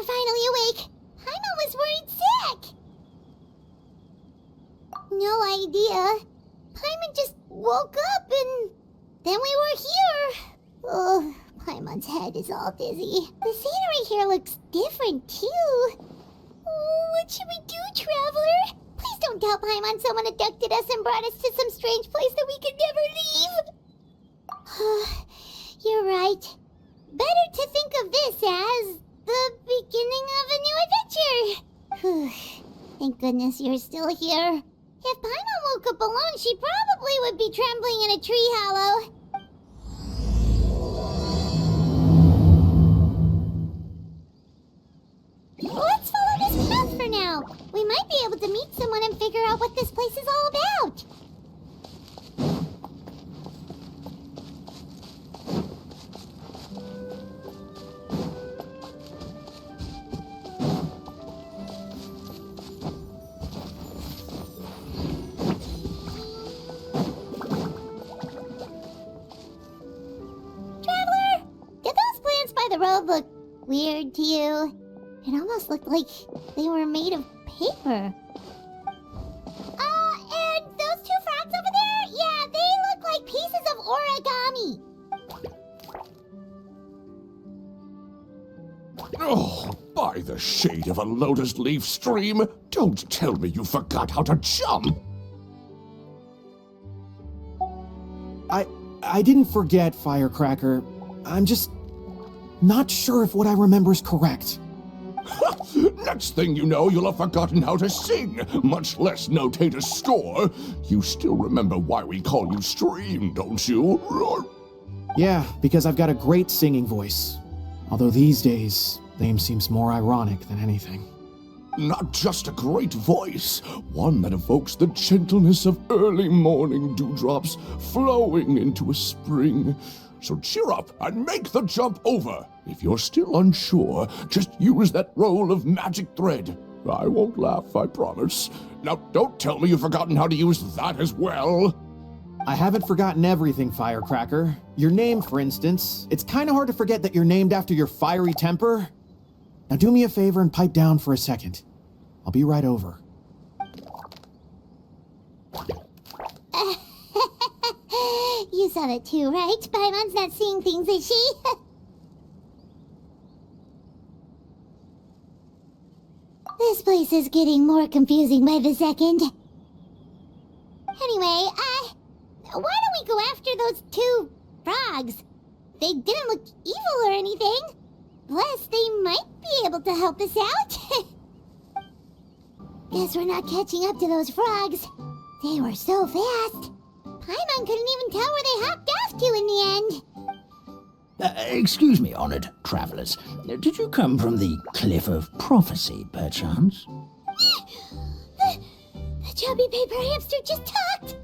finally awake. Paimon was worried sick. No idea. Paimon just woke up and then we were here. Oh, Paimon's head is all dizzy. The scenery here looks different too. Oh, what should we do, Traveler? Please don't tell Paimon someone abducted us and brought us to some strange place that we could never leave. You're right. Better to think of this as the beginning of a new adventure. Thank goodness you're still here. If Paimon woke up alone, she probably would be trembling in a tree hollow. Let's follow this path for now. We might be able to meet someone and figure out what this place is all about. Traveler, did those plants by the road look weird to you? It almost looked like they were made of paper. And those two frogs over there? Yeah, they look like pieces of origami. Oh, by the shade of a lotus leaf stream, don't tell me you forgot how to jump. I didn't forget, Firecracker. I'm just not sure if what I remember is correct. Next thing you know, you'll have forgotten how to sing, much less notate a score. You still remember why we call you Stream, don't you? Yeah, because I've got a great singing voice. Although these days, name seems more ironic than anything. Not just a great voice, one that evokes the gentleness of early morning dewdrops flowing into a spring. So cheer up and make the jump over. If you're still unsure, just use that roll of magic thread. I won't laugh, I promise. Now, don't tell me you've forgotten how to use that as well. I haven't forgotten everything, Firecracker. Your name, for instance. It's kind of hard to forget that you're named after your fiery temper. Now do me a favor and pipe down for a second. I'll be right over. You saw that too, right? Paimon's not seeing things, is she? This place is getting more confusing by the second. Anyway, why don't we go after those two frogs? They didn't look evil or anything. Plus, they might be able to help us out. Guess we're not catching up to those frogs. They were so fast. Paimon couldn't even tell where they hopped off to in the end. Excuse me, honored travelers. Did you come from the Cliff of Prophecy, perchance? The chubby paper hamster just talked.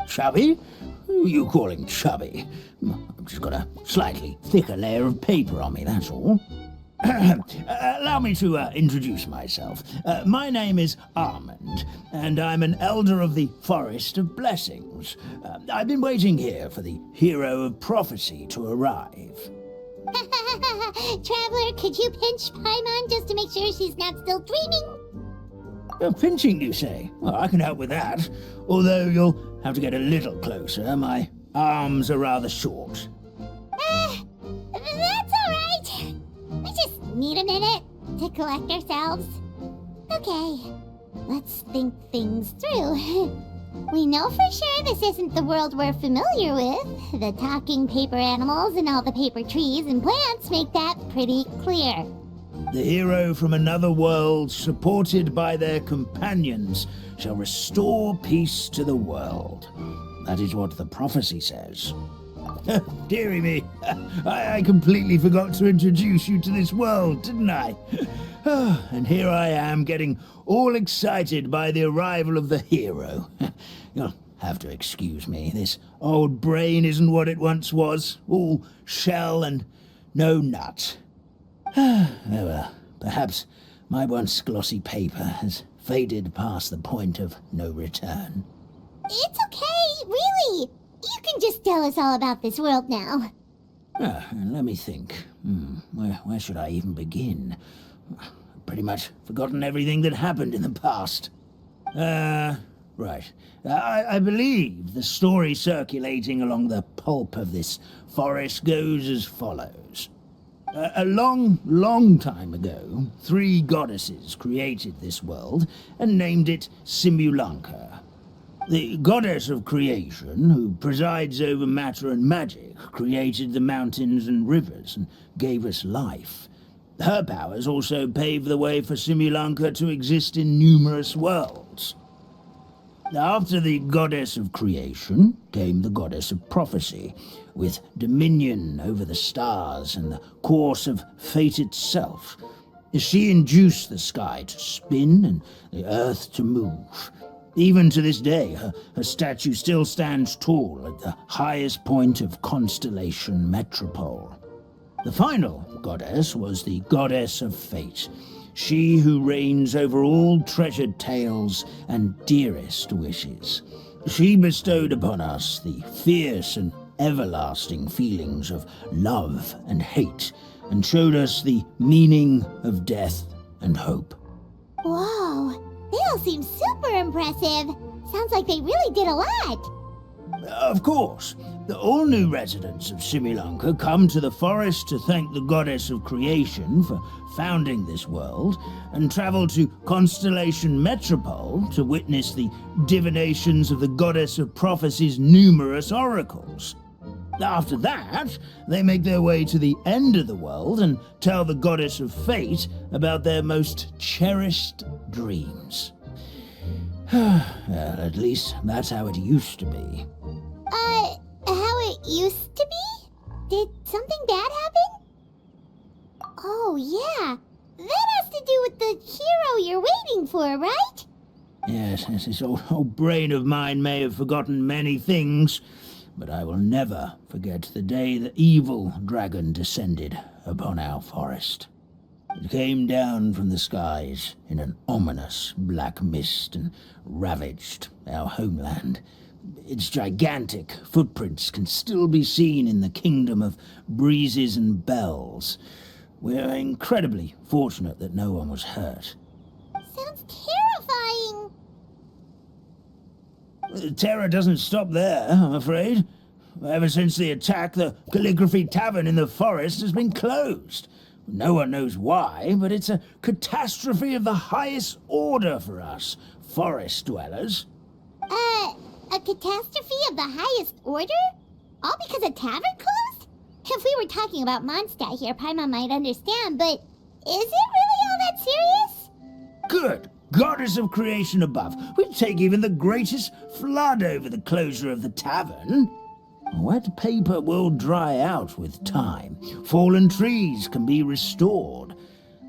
Chubby? Who are you calling chubby? I've just got a slightly thicker layer of paper on me, that's all. Allow me to introduce myself. My name is Armand, and I'm an elder of the Forest of Blessings. I've been waiting here for the hero of prophecy to arrive. Traveler, could you pinch Paimon just to make sure she's not still dreaming? Pinching, you say? Well, I can help with that, although you'll have to get a little closer. My arms are rather short. That's all right. We just need a minute to collect ourselves. Okay, let's think things through. We know for sure this isn't the world we're familiar with. The talking paper animals and all the paper trees and plants make that pretty clear. The hero from another world, supported by their companions, shall restore peace to the world. That is what the prophecy says. Dearie me, I completely forgot to introduce you to this world, didn't I? And here I am, getting all excited by the arrival of the hero. You'll have to excuse me. This old brain isn't what it once was, all shell and no nut. Oh well, perhaps my once glossy paper has faded past the point of no return. It's okay, really. You can just tell us all about this world now. Let me think. Where should I even begin? Pretty much forgotten everything that happened in the past. Right. I believe the story circulating along the pulp of this forest goes as follows. A long time ago, 3 goddesses created this world and named it Simulanka. The goddess of creation, who presides over matter and magic, created the mountains and rivers and gave us life. Her powers also paved the way for Simulanka to exist in numerous worlds. After the goddess of creation came the goddess of prophecy, with dominion over the stars and the course of fate itself. She induced the sky to spin and the earth to move. Even to this day, her statue still stands tall at the highest point of Constellation Metropole. The final goddess was the goddess of fate, she who reigns over all treasured tales and dearest wishes. She bestowed upon us the fierce and everlasting feelings of love and hate, and showed us the meaning of death and hope. Whoa, they all seem super impressive. Sounds like they really did a lot. Of course, all new residents of Simulanka come to the forest to thank the goddess of creation for founding this world, and travel to Constellation Metropole to witness the divinations of the goddess of prophecy's numerous oracles. After that, they make their way to the end of the world and tell the goddess of fate about their most cherished dreams. Well, at least that's how it used to be. How it used to be? Did something bad happen? Oh, yeah. That has to do with the hero you're waiting for, right? Yes, this old brain of mine may have forgotten many things, but I will never forget the day the evil dragon descended upon our forest. It came down from the skies in an ominous black mist and ravaged our homeland. Its gigantic footprints can still be seen in the kingdom of breezes and bells. We're incredibly fortunate that no one was hurt. Sounds terrifying. The terror doesn't stop there, I'm afraid. Ever since the attack, the Calligraphy Tavern in the forest has been closed. No one knows why, but it's a catastrophe of the highest order for us, forest dwellers. A catastrophe of the highest order? All because a tavern closed? If we were talking about Mondstadt here, Paimon might understand, but is it really all that serious? Good goddess of creation above. We'd take even the greatest flood over the closure of the tavern. Wet paper will dry out with time. Fallen trees can be restored.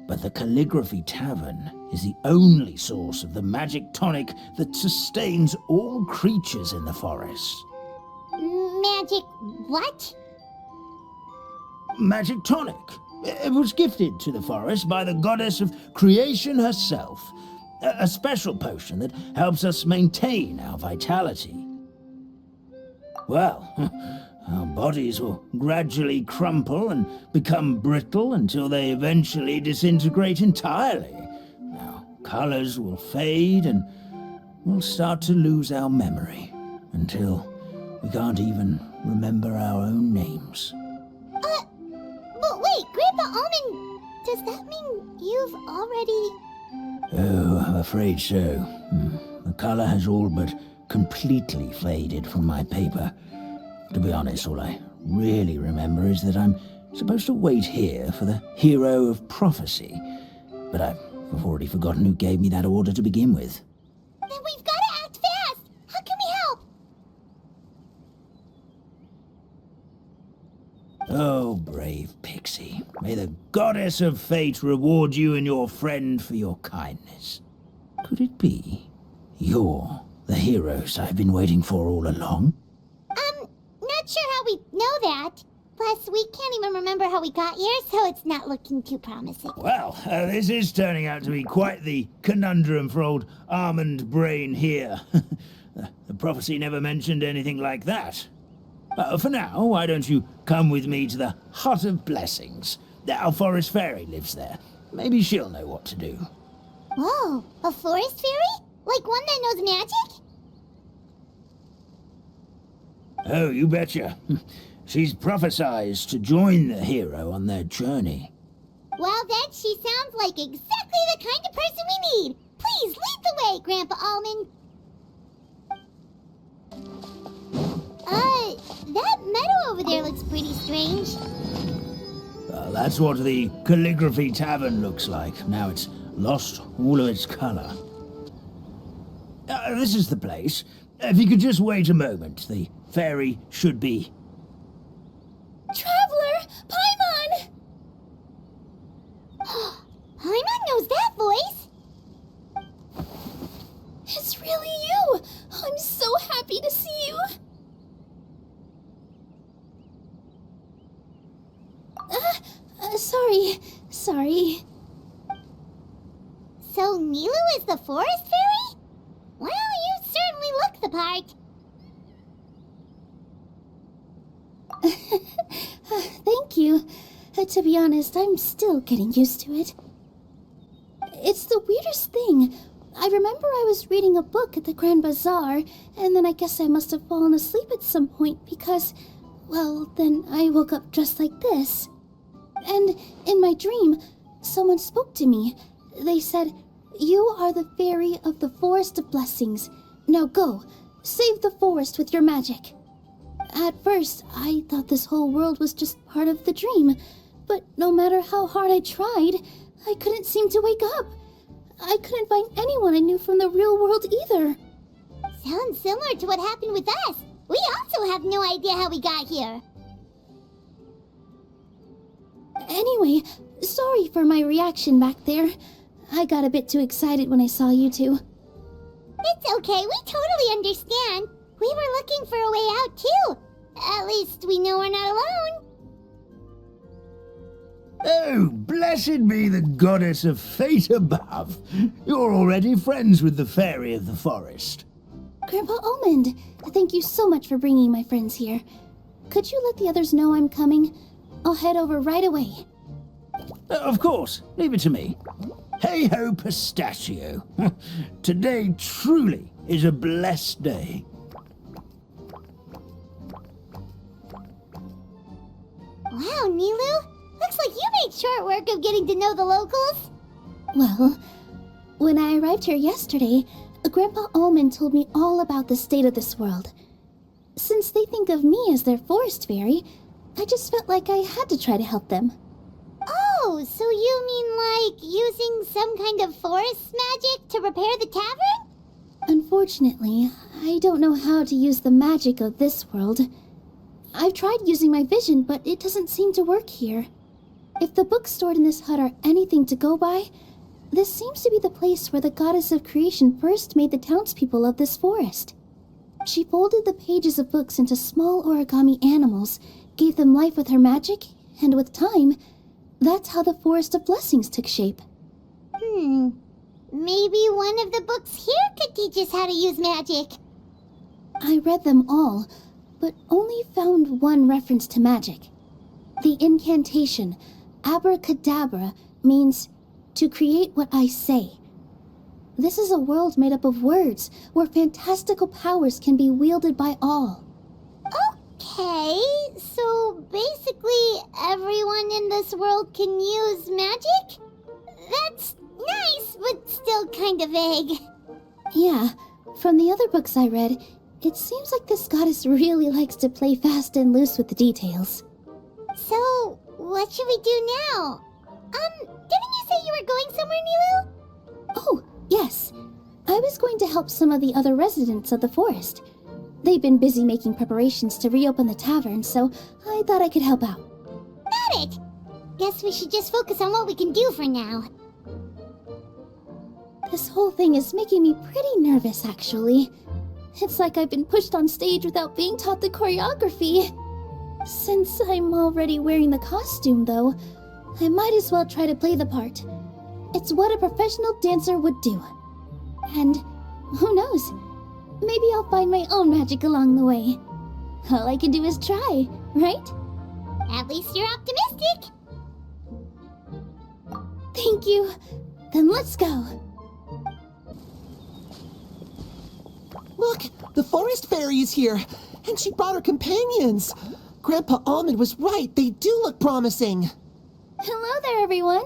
But the Calligraphy Tavern is the only source of the magic tonic that sustains all creatures in the forest. Magic what? Magic tonic. It was gifted to the forest by the goddess of creation herself. A special potion that helps us maintain our vitality. Well, our bodies will gradually crumple and become brittle until they eventually disintegrate entirely. Our colors will fade and we'll start to lose our memory until we can't even remember our own names. But wait, Grandpa Almond, does that mean you've already... Oh, I'm afraid so. The color has all but completely faded from my paper. To be honest, all I really remember is that I'm supposed to wait here for the hero of prophecy. But I've already forgotten who gave me that order to begin with. Then we've got to act fast! How can we help? Oh, brave Pixie. May the goddess of fate reward you and your friend for your kindness. Could it be you're the heroes I've been waiting for all along? Not sure how we know that. Plus, we can't even remember how we got here, so it's not looking too promising. Well, this is turning out to be quite the conundrum for old almond brain here. The prophecy never mentioned anything like that. For now, why don't you come with me to the Hut of Blessings? Our forest fairy lives there. Maybe she'll know what to do. Whoa, a forest fairy? Like one that knows magic? Oh, you betcha. She's prophesized to join the hero on their journey. Well, then she sounds like exactly the kind of person we need. Please lead the way, Grandpa Almond. That meadow over there looks pretty strange. That's what the Calligraphy Tavern looks like. Now it's lost all of its color. This is the place. If you could just wait a moment, the fairy should be... Traveler! Paimon! Paimon knows that voice! It's really you! I'm so happy to see you! Sorry. So Nilu is the forest fairy? Well, you certainly look the part. Thank you. To be honest, I'm still getting used to it. It's the weirdest thing. I remember I was reading a book at the Grand Bazaar, and then I guess I must have fallen asleep at some point because, well, then I woke up just like this. And in my dream, someone spoke to me. They said, "You are the fairy of the Forest of Blessings. Now go, save the forest with your magic." At first, I thought this whole world was just part of the dream, but no matter how hard I tried, I couldn't seem to wake up. I couldn't find anyone I knew from the real world either. Sounds similar to what happened with us. We also have no idea how we got here. Anyway, sorry for my reaction back there. I got a bit too excited when I saw you two. It's okay, we totally understand. We were looking for a way out too. At least we know we're not alone. Oh, blessed be the goddess of fate above. You're already friends with the fairy of the forest. Grandpa Almond, thank you so much for bringing my friends here. Could you let the others know I'm coming? I'll head over right away. Of course, leave it to me. Hey-ho, pistachio. Today truly is a blessed day. Wow, Nilu. Looks like you made short work of getting to know the locals. Well, when I arrived here yesterday, Grandpa Almond told me all about the state of this world. Since they think of me as their forest fairy, I just felt like I had to try to help them. Oh, so you mean like using some kind of forest magic to repair the tavern? Unfortunately, I don't know how to use the magic of this world. I've tried using my vision, but it doesn't seem to work here. If the books stored in this hut are anything to go by, this seems to be the place where the goddess of creation first made the townspeople of this forest. She folded the pages of books into small origami animals, gave them life with her magic, and with time, that's how the Forest of Blessings took shape. Maybe one of the books here could teach us how to use magic. I read them all, but only found one reference to magic. The incantation, abracadabra, means to create what I say. This is a world made up of words, where fantastical powers can be wielded by all. Okay, so basically everyone in this world can use magic? That's nice, but still kind of vague. Yeah, from the other books I read, it seems like this goddess really likes to play fast and loose with the details. So, what should we do now? Didn't you say you were going somewhere, Nilu? Oh, yes. I was going to help some of the other residents of the forest. They've been busy making preparations to reopen the tavern, so I thought I could help out. Got it! Guess we should just focus on what we can do for now. This whole thing is making me pretty nervous, actually. It's like I've been pushed on stage without being taught the choreography. Since I'm already wearing the costume, though, I might as well try to play the part. It's what a professional dancer would do. And who knows? Maybe I'll find my own magic along the way. All I can do is try, right? At least you're optimistic. Thank you. Then let's go. Look, the forest fairy is here, and she brought her companions. Grandpa Almond was right. They do look promising. Hello there, everyone.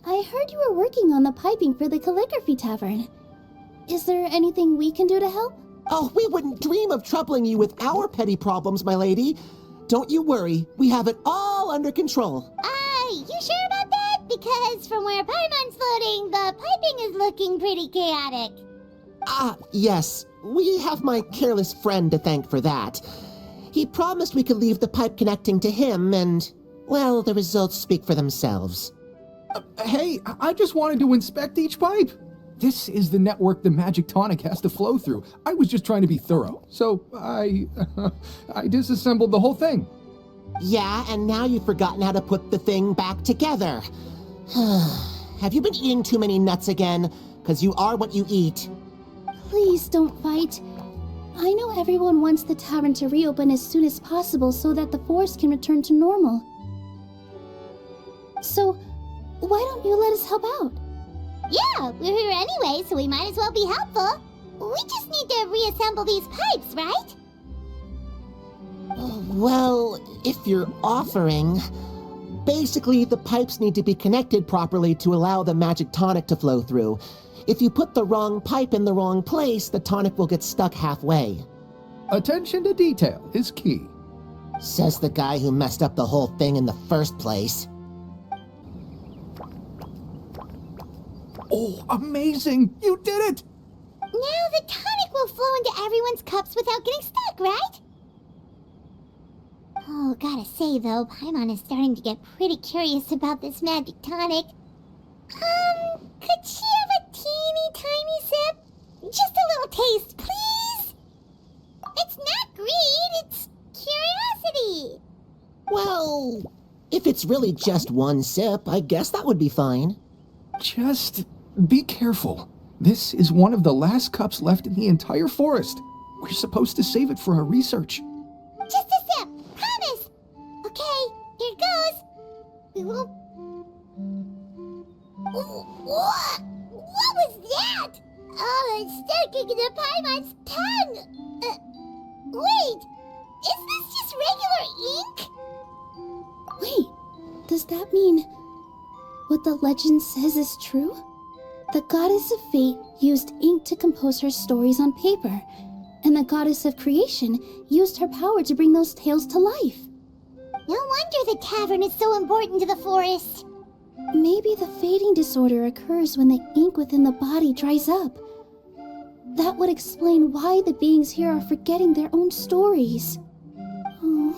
I heard you were working on the piping for the calligraphy tavern. Is there anything we can do to help? Oh, we wouldn't dream of troubling you with our petty problems, my lady. Don't you worry. We have it all under control. You sure about that? Because from where Paimon's floating, the piping is looking pretty chaotic. Yes. We have my careless friend to thank for that. He promised we could leave the pipe connecting to him, and, well, the results speak for themselves. Hey, I just wanted to inspect each pipe. This is the network the magic tonic has to flow through. I was just trying to be thorough, so I disassembled the whole thing. Yeah, and now you've forgotten how to put the thing back together. Have you been eating too many nuts again? 'Cause you are what you eat. Please don't fight. I know everyone wants the tavern to reopen as soon as possible so that the forest can return to normal. So, why don't you let us help out? Yeah, we're here anyway, so we might as well be helpful. We just need to reassemble these pipes, right? Well, if you're offering... Basically, the pipes need to be connected properly to allow the magic tonic to flow through. If you put the wrong pipe in the wrong place, the tonic will get stuck halfway. Attention to detail is key. Says the guy who messed up the whole thing in the first place. Oh, amazing! You did it! Now the tonic will flow into everyone's cups without getting stuck, right? Oh, gotta say though, Paimon is starting to get pretty curious about this magic tonic. Could she have a teeny tiny sip? Just a little taste, please? It's not greed, it's curiosity. Well, if it's really just one sip, I guess that would be fine. Just be careful. This is one of the last cups left in the entire forest. We're supposed to save it for our research. Just a sip, promise. Okay, here it goes. We won't... What? What was that? Oh, it's sticking to Paimon's tongue. Wait, is this just regular ink? Wait, does that mean what the legend says is true? The goddess of fate used ink to compose her stories on paper, and the goddess of creation used her power to bring those tales to life. No wonder the tavern is so important to the forest. Maybe the fading disorder occurs when the ink within the body dries up. That would explain why the beings here are forgetting their own stories. Oh.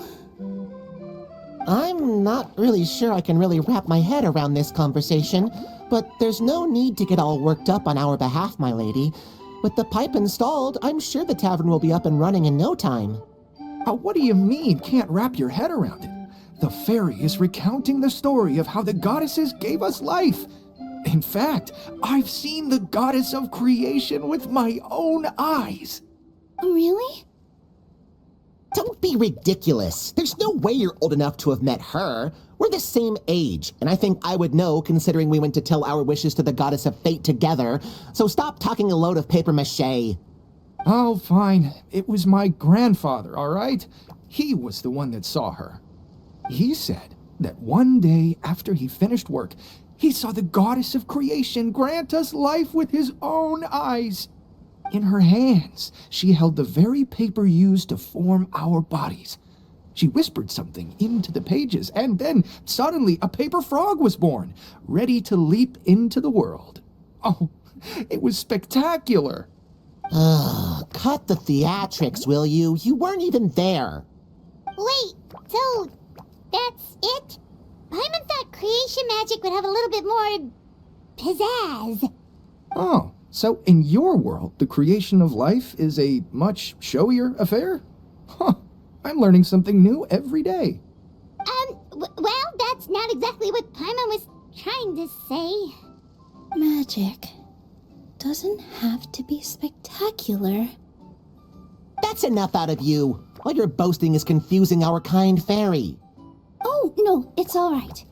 I'm not really sure I can really wrap my head around this conversation, but there's no need to get all worked up on our behalf, my lady. With the pipe installed, I'm sure the tavern will be up and running in no time. What do you mean, can't wrap your head around it? The fairy is recounting the story of how the goddesses gave us life. In fact, I've seen the goddess of creation with my own eyes. Really? Don't be ridiculous. There's no way you're old enough to have met her. We're the same age, and I think I would know considering we went to tell our wishes to the goddess of fate together. So stop talking a load of papier-mâché. Oh, fine. It was my grandfather, all right? He was the one that saw her. He said that one day after he finished work, he saw the goddess of creation grant us life with his own eyes. In her hands, she held the very paper used to form our bodies. She whispered something into the pages, and then suddenly a paper frog was born, ready to leap into the world. Oh, it was spectacular. Cut the theatrics, will you? You weren't even there. Wait, so that's it? Paimon thought creation magic would have a little bit more pizzazz. Oh, so in your world, the creation of life is a much showier affair? Huh, I'm learning something new every day. Well, that's not exactly what Paimon was trying to say. Magic doesn't have to be spectacular. That's enough out of you. All your boasting is confusing our kind fairy. Oh, no, it's all right.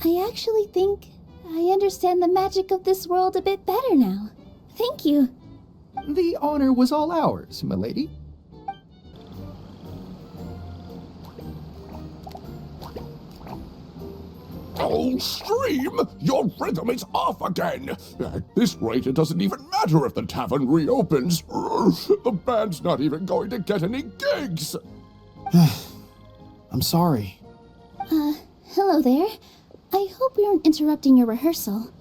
I actually think I understand the magic of this world a bit better now. Thank you. The honor was all ours, milady. Oh, Stream! Your rhythm is off again! At this rate, it doesn't even matter if the tavern reopens. The band's not even going to get any gigs! I'm sorry. Hello there. I hope we aren't interrupting your rehearsal.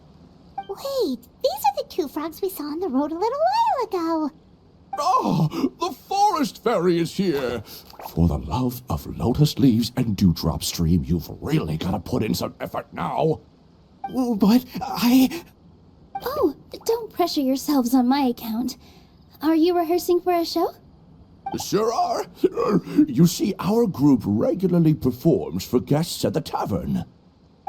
Wait, these are the two frogs we saw on the road a little while ago. Oh, the forest fairy is here! For the love of lotus leaves and dewdrop, Stream, you've really got to put in some effort now. But Oh, don't pressure yourselves on my account. Are you rehearsing for a show? Sure are. You see, our group regularly performs for guests at the tavern.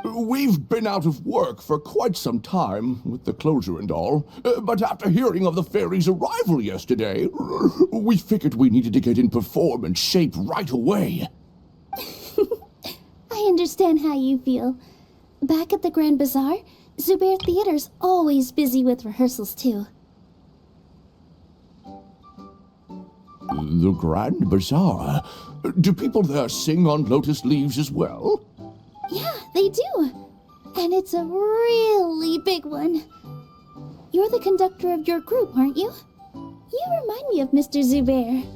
We've been out of work for quite some time, with the closure and all, but after hearing of the fairy's arrival yesterday, we figured we needed to get in performance shape right away. I understand how you feel. Back at the Grand Bazaar, Zubair Theater's always busy with rehearsals too. The Grand Bazaar? Do people there sing on lotus leaves as well? Yeah, they do. And it's a really big one. You're the conductor of your group, aren't you? You remind me of Mr. Zubair.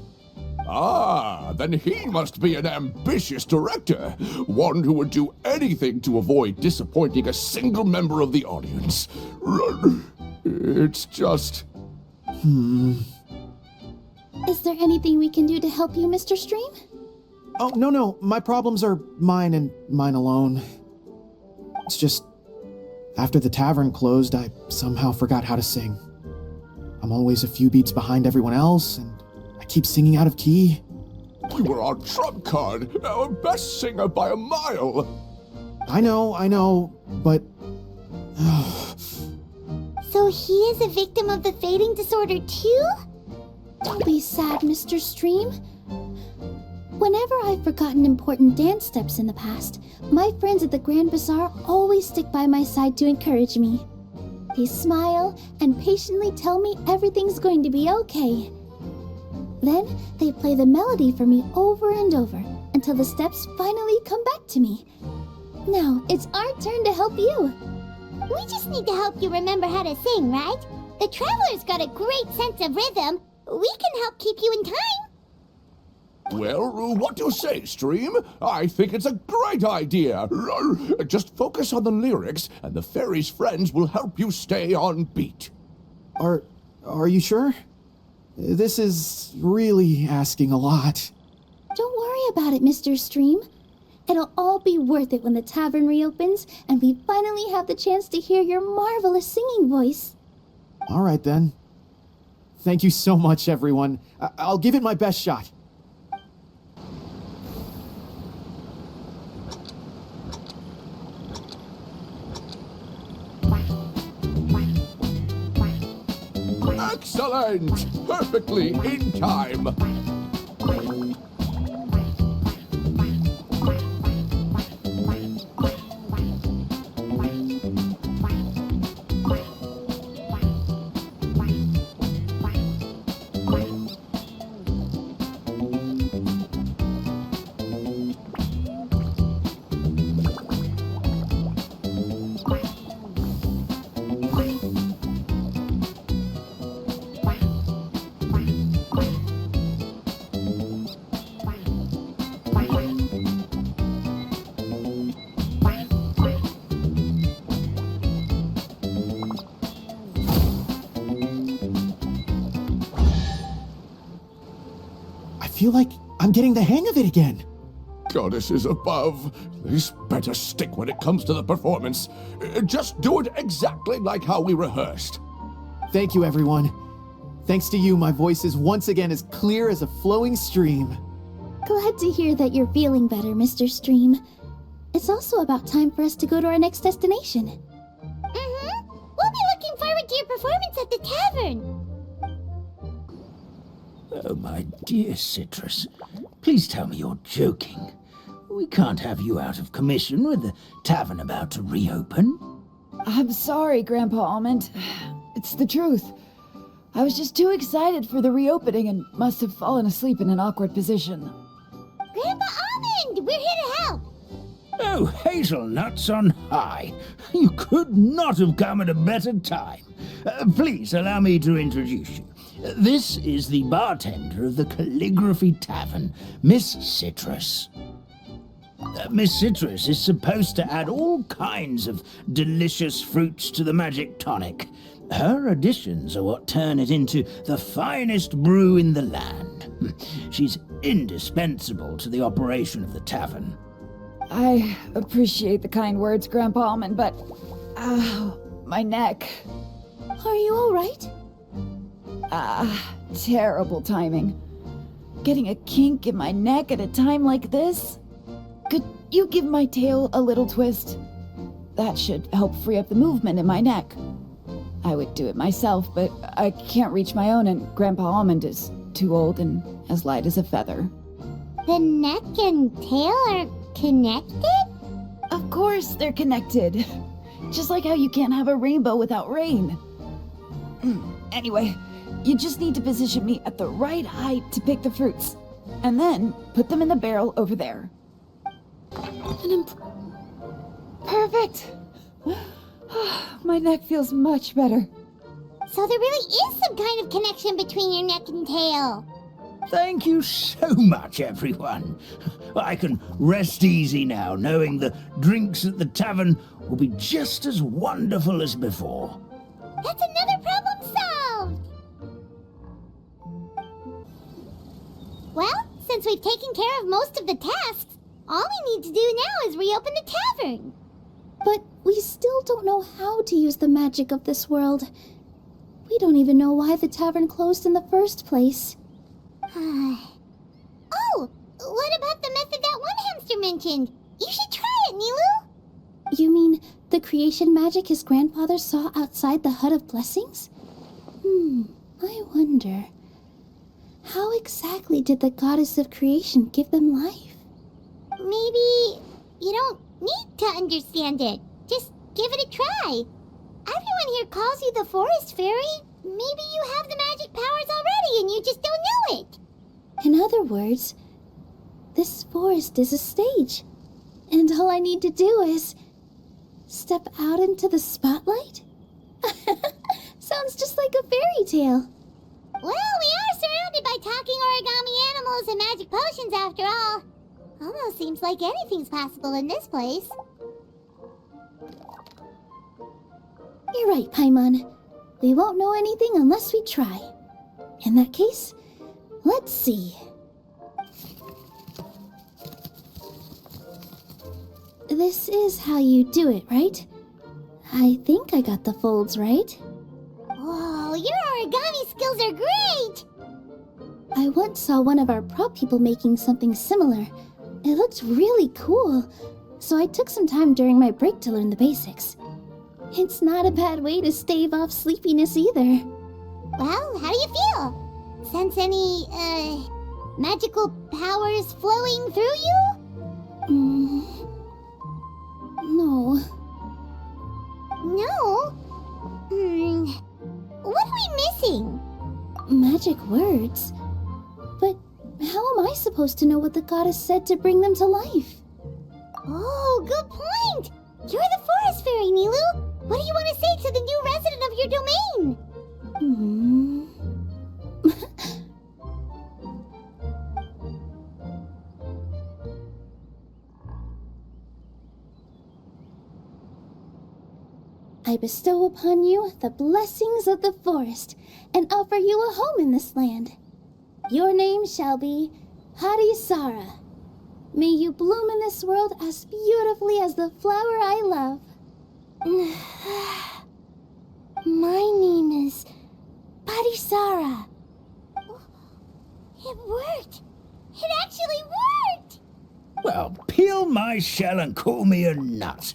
Ah, then he must be an ambitious director, one who would do anything to avoid disappointing a single member of the audience. It's just... Is there anything we can do to help you, Mr. Stream? Oh, no. My problems are mine and mine alone. It's just, after the tavern closed, I somehow forgot how to sing. I'm always a few beats behind everyone else, and I keep singing out of key. We were on trump card, our best singer by a mile. I know, but... So he is a victim of the fading disorder too? Don't be sad, Mr. Stream. Whenever I've forgotten important dance steps in the past, my friends at the Grand Bazaar always stick by my side to encourage me. They smile and patiently tell me everything's going to be okay. Then they play the melody for me over and over until the steps finally come back to me. Now it's our turn to help you. We just need to help you remember how to sing, right? The Traveler's got a great sense of rhythm. We can help keep you in time. Well, what do you say, Stream? I think it's a great idea. Just focus on the lyrics, and the fairy's friends will help you stay on beat. Are you sure? This is really asking a lot. Don't worry about it, Mr. Stream. It'll all be worth it when the tavern reopens and we finally have the chance to hear your marvelous singing voice. All right, then. Thank you so much, everyone. I'll give it my best shot. Excellent! Perfectly in time. I feel like I'm getting the hang of it again. Goddesses above, this better stick when it comes to the performance. Just do it exactly like how we rehearsed. Thank you, everyone. Thanks to you, my voice is once again as clear as a flowing stream. Glad to hear that you're feeling better, Mr. Stream. It's also about time for us to go to our next destination. We'll be looking forward to your performance at the tavern. Oh, my dear Citrus, please tell me you're joking. We can't have you out of commission with the tavern about to reopen. I'm sorry, Grandpa Almond. It's the truth. I was just too excited for the reopening and must have fallen asleep in an awkward position. Grandpa Almond, we're here to help. Oh, hazelnuts on high. You could not have come at a better time. Please allow me to introduce you. This is the bartender of the Calligraphy Tavern, Miss Citrus. Miss Citrus is supposed to add all kinds of delicious fruits to the magic tonic. Her additions are what turn it into the finest brew in the land. She's indispensable to the operation of the tavern. I appreciate the kind words, Grandpa Almond, but... Ow, my neck. Are you alright? Terrible timing. Getting a kink in my neck at a time like this? Could you give my tail a little twist? That should help free up the movement in my neck. I would do it myself, but I can't reach my own, and Grandpa Almond is too old and as light as a feather. The neck and tail are connected? Of course they're connected. Just like how you can't have a rainbow without rain. Anyway, you just need to position me at the right height to pick the fruits, and then put them in the barrel over there. Perfect! My neck feels much better. So there really is some kind of connection between your neck and tail. Thank you so much, everyone. I can rest easy now, knowing the drinks at the tavern will be just as wonderful as before. That's another problem solved! Well, since we've taken care of most of the tasks, all we need to do now is reopen the tavern. But we still don't know how to use the magic of this world. We don't even know why the tavern closed in the first place. Oh, what about the method that one hamster mentioned? You should try it, Nilu. You mean the creation magic his grandfather saw outside the Hut of Blessings? I wonder. How exactly did the goddess of creation give them life? Maybe you don't need to understand it. Just give it a try. Everyone here calls you the Forest Fairy. Maybe you have the magic powers already and you just don't know it. In other words, this forest is a stage, and all I need to do is step out into the spotlight? Sounds just like a fairy tale. Well, we are surrounded by talking origami animals and magic potions after all. Almost seems like anything's possible in this place. You're right, Paimon. We won't know anything unless we try. In that case, let's see. This is how you do it, right? I think I got the folds right. Whoa, your origami skills are great! I once saw one of our prop people making something similar. It looked really cool, so I took some time during my break to learn the basics. It's not a bad way to stave off sleepiness either. Well, how do you feel? Sense any, magical powers flowing through you? No. No? What are we missing? Magic words? But how am I supposed to know what the goddess said to bring them to life? Oh, good point! You're the Forest Fairy, Nilu! What do you want to say to the new resident of your domain? I bestow upon you the blessings of the forest and offer you a home in this land. Your name shall be Harisara. May you bloom in this world as beautifully as the flower I love. My name is Parisara. It worked! It actually worked! Well, peel my shell and call me a nut.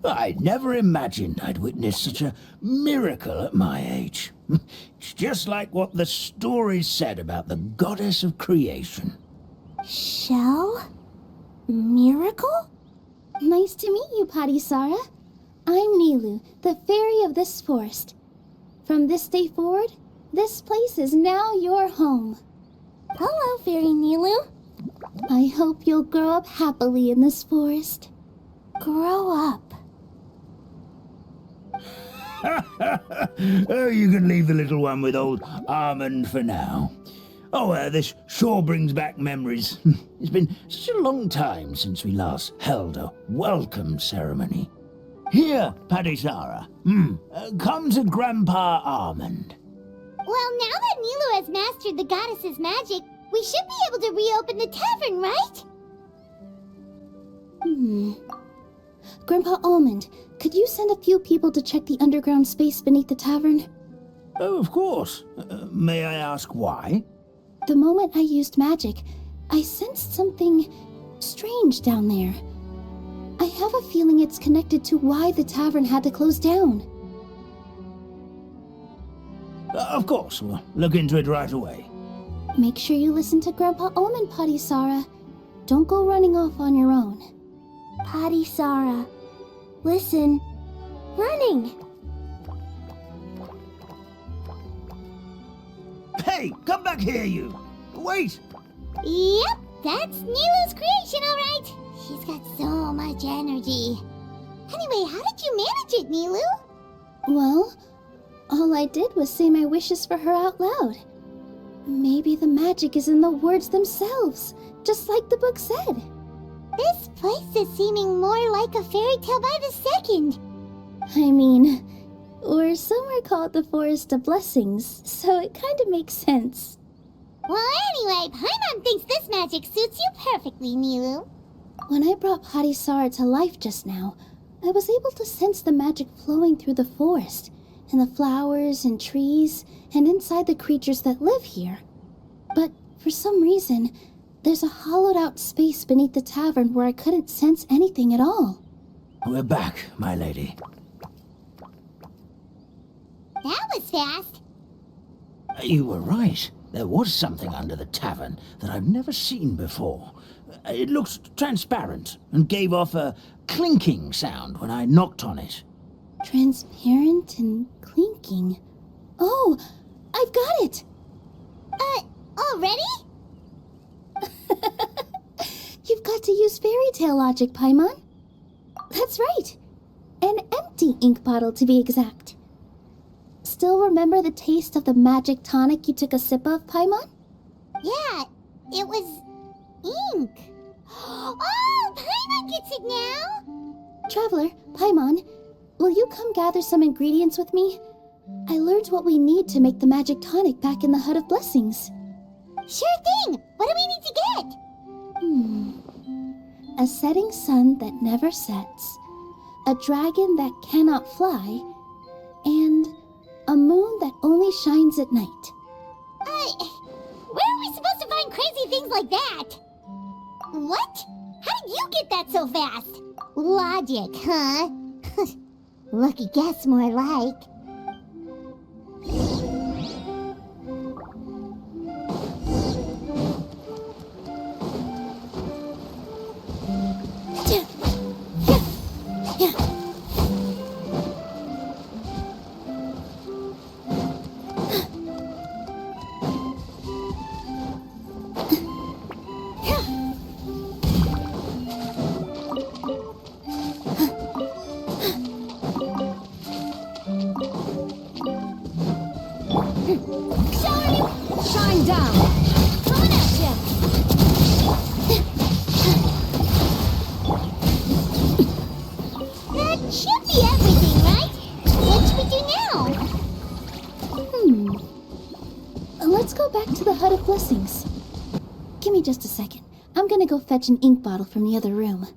I never imagined I'd witness such a miracle at my age. It's just like what the story said about the goddess of creation. Shell? Miracle? Nice to meet you, Parisara. I'm Nilu, the fairy of this forest. From this day forward, this place is now your home. Hello, Fairy Nilu. I hope you'll grow up happily in this forest. Grow up. Oh, you can leave the little one with old Armand for now. Oh, this sure brings back memories. It's been such a long time since we last held a welcome ceremony. Here, Padisara. Come to Grandpa Armand. Well, now that Nilu has mastered the goddess's magic, we should be able to reopen the tavern, right? Grandpa Almond, could you send a few people to check the underground space beneath the tavern? Oh, of course. May I ask why? The moment I used magic, I sensed something strange down there. I have a feeling it's connected to why the tavern had to close down. Of course, we'll look into it right away. Make sure you listen to Grandpa Almond, Padisara. Don't go running off on your own. Padisara. Listen. Running. Hey, come back here, you! Wait! Yep, that's Nilu's creation, all right. She's got so much energy. Anyway, how did you manage it, Nilu? Well, all I did was say my wishes for her out loud. Maybe the magic is in the words themselves, just like the book said. This place is seeming more like a fairy tale by the second. I mean, or somewhere called the Forest of Blessings, so it kind of makes sense. Well, anyway, Paimon thinks this magic suits you perfectly, Nilu. When I brought Padisara to life just now, I was able to sense the magic flowing through the forest, and the flowers and trees, and inside the creatures that live here. But for some reason, there's a hollowed-out space beneath the tavern where I couldn't sense anything at all. We're back, my lady. That was fast. You were right. There was something under the tavern that I've never seen before. It looked transparent and gave off a clinking sound when I knocked on it. Transparent and clinking. Oh, I've got it! Already? You've got to use fairy tale logic, Paimon. That's right. An empty ink bottle, to be exact. Still remember the taste of the magic tonic you took a sip of, Paimon? Yeah, it was ink. Oh, Paimon gets it now! Traveler, Paimon, will you come gather some ingredients with me? I learned what we need to make the magic tonic back in the Hut of Blessings. Sure thing! What do we need to get? A setting sun that never sets, a dragon that cannot fly, and a moon that only shines at night. Where are we supposed to find crazy things like that? What? How did you get that so fast? Logic, huh? Lucky guess, more like. Shine down! Coming at ya! That should be everything, right? What should we do now? Let's go back to the Hut of Blessings. Give me just a second. I'm gonna go fetch an ink bottle from the other room.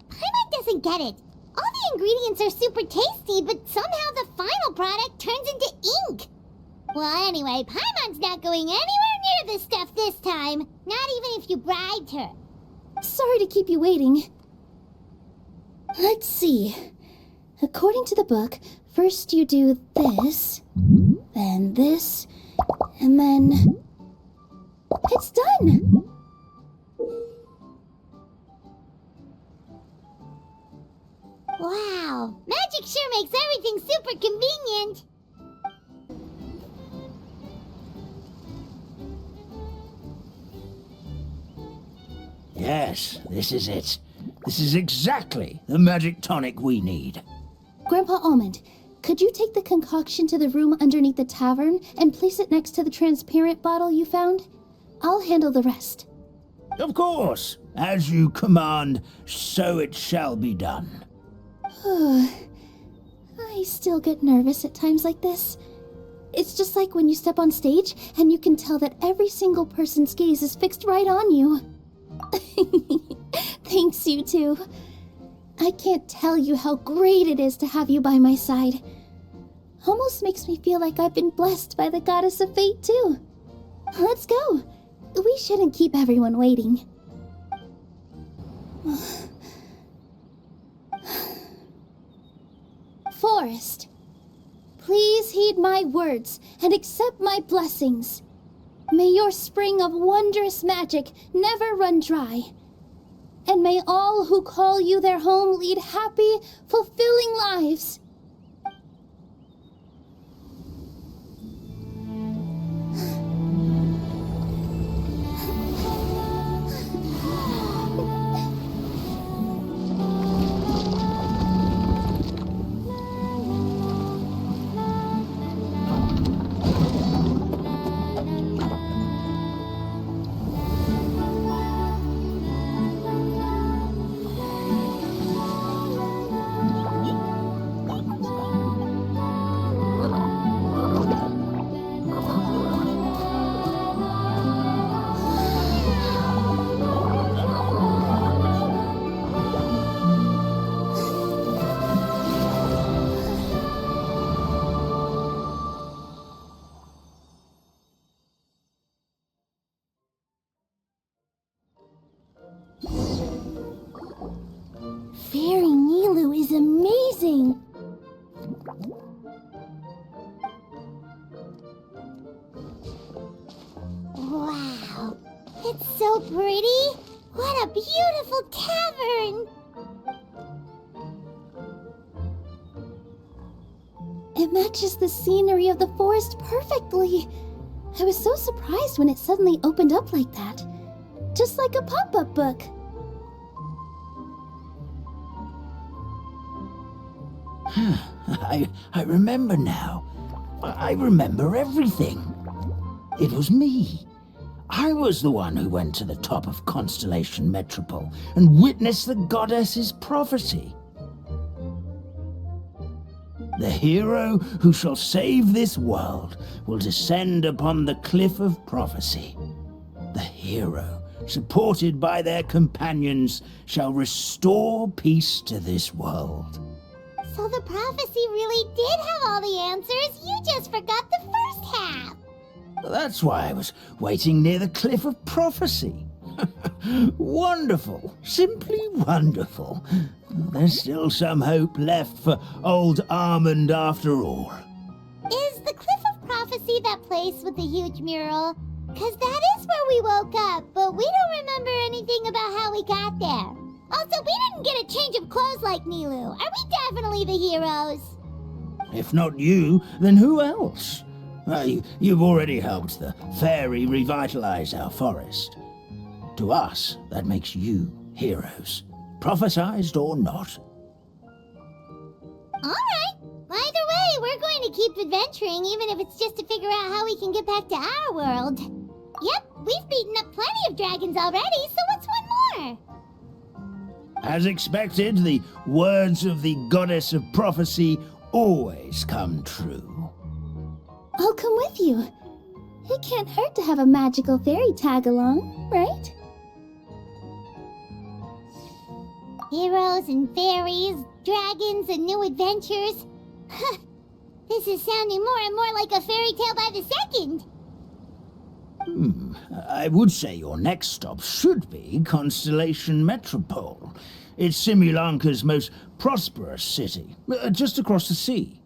Paimon doesn't get it. All the ingredients are super tasty, but somehow the final product turns into ink. Well, anyway, Paimon's not going anywhere near this stuff this time. Not even if you bribed her. Sorry to keep you waiting. Let's see. According to the book, first you do this, then this, and then... It's done! Wow, magic sure makes everything super convenient. Yes, this is it. This is exactly the magic tonic we need. Grandpa Almond, could you take the concoction to the room underneath the tavern and place it next to the transparent bottle you found? I'll handle the rest. Of course. As you command, so it shall be done. I still get nervous at times like this. It's just like when you step on stage and you can tell that every single person's gaze is fixed right on you. Thanks, you two. I can't tell you how great it is to have you by my side. Almost makes me feel like I've been blessed by the goddess of fate, too. Let's go. We shouldn't keep everyone waiting. Forest, please heed my words and accept my blessings. May your spring of wondrous magic never run dry. And may all who call you their home lead happy, fulfilling lives. Fairy Nilu is amazing! Wow, it's so pretty. What a beautiful tavern. It matches the scenery of the forest perfectly. I was so surprised when it suddenly opened up like that. Just like a pop-up book. I remember now. I remember everything. It was me. I was the one who went to the top of Constellation Metropole and witnessed the goddess's prophecy. The hero who shall save this world will descend upon the cliff of prophecy. The hero, supported by their companions, shall restore peace to this world. So the prophecy really did have all the answers. You just forgot the first half. That's why I was waiting near the cliff of prophecy. Wonderful, simply wonderful. There's still some hope left for old Almond after all. Is the Cliff of Prophecy that place with the huge mural? 'Cause that is where we woke up, but we don't remember anything about how we got there. Also, we didn't get a change of clothes like Nilu. Are we definitely the heroes? If not you, then who else? You've already helped the fairy revitalize our forest. To us, that makes you heroes, prophesized or not. Alright. Either way, we're going to keep adventuring, even if it's just to figure out how we can get back to our world. Yep, we've beaten up plenty of dragons already, so what's one more? As expected, the words of the goddess of prophecy always come true. I'll come with you. It can't hurt to have a magical fairy tag along, right? Heroes and fairies, dragons and new adventures. This is sounding more and more like a fairy tale by the second. I would say your next stop should be Constellation Metropole. It's Simulanka's most prosperous city, just across the sea.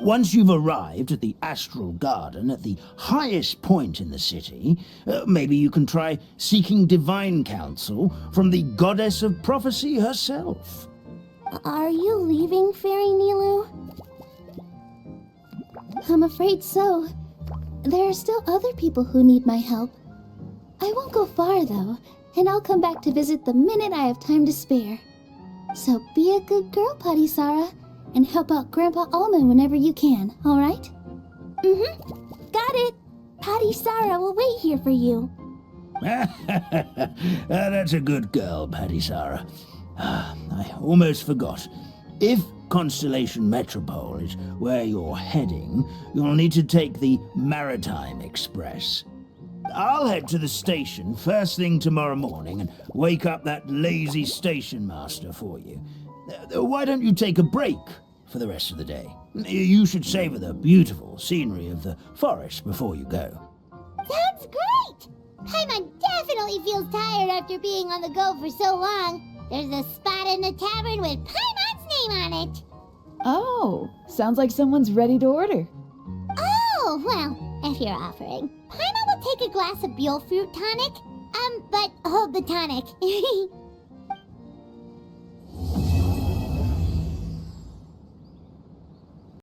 Once you've arrived at the Astral Garden at the highest point in the city, maybe you can try seeking divine counsel from the goddess of prophecy herself. Are you leaving, Fairy Nilu? I'm afraid so. There are still other people who need my help. I won't go far, though, and I'll come back to visit the minute I have time to spare. So be a good girl, Patisara, and help out Grandpa Almond whenever you can, alright? Got it! Patisara will wait here for you. That's a good girl, Patisara. I almost forgot. If Constellation Metropole is where you're heading, you'll need to take the Maritime Express. I'll head to the station first thing tomorrow morning and wake up that lazy station master for you. Why don't you take a break for the rest of the day? You should savor the beautiful scenery of the forest before you go. Sounds great! Paimon definitely feels tired after being on the go for so long. There's a spot in the tavern with Paimon's name on it. Oh, sounds like someone's ready to order. Oh, well, if you're offering. Paimon will take a glass of Buell fruit tonic. But hold the tonic.